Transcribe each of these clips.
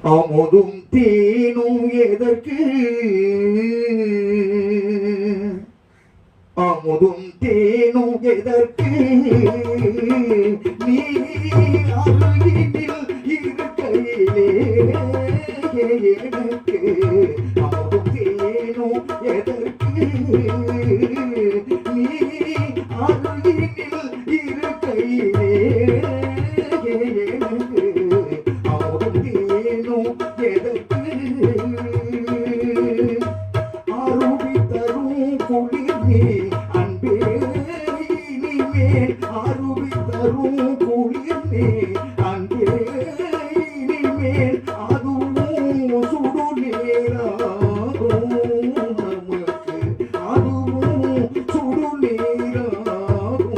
அமுதும் தேனும் எதற்கு அமுதும் தேனும் எதற்கு நீ அருகினில் இருக்கையிலே எனக்கு அமுதும் தேனும் எதற்கு நீ அருகினில் இருக்கையிலே எனக்கு அமுதும் தேனும் எதற்கு அருவி தரும் குளிர்மே அன்பே இனிமேல் அருவி தரும் குளிர்மே அன்பே இனிமேல் அதுவும் சுடு நேராகும் நமக்கு அதுவும் சுடு நேராகும்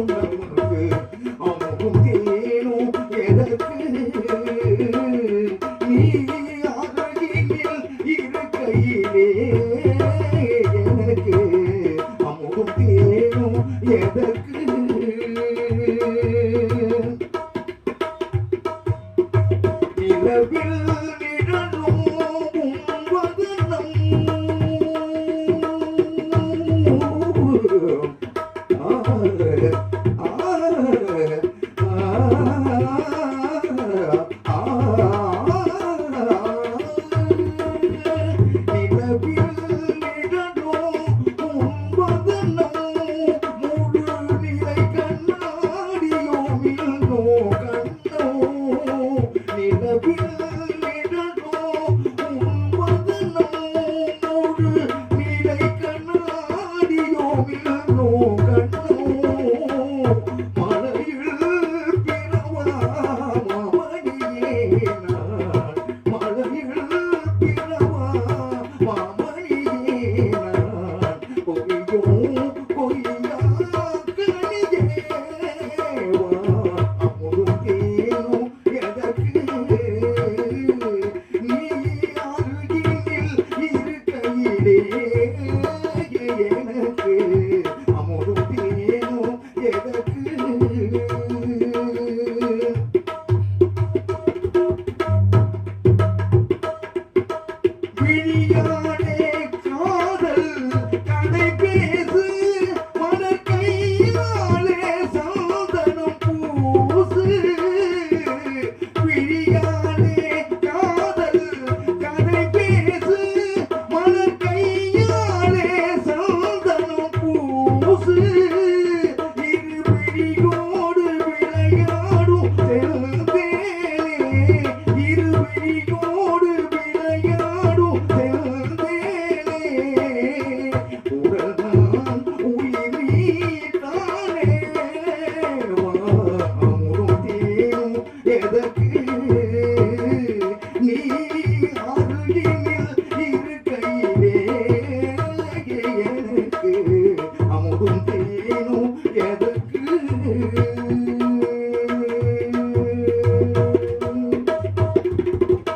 நமக்கு அமுதும் தேனும் எதற்கு நீ அருகினில் இருக்கையிலே எனக்கு அமுதும் தேனும் எதற்கு நிலவில் நிழலும் வதனம் நிலவில்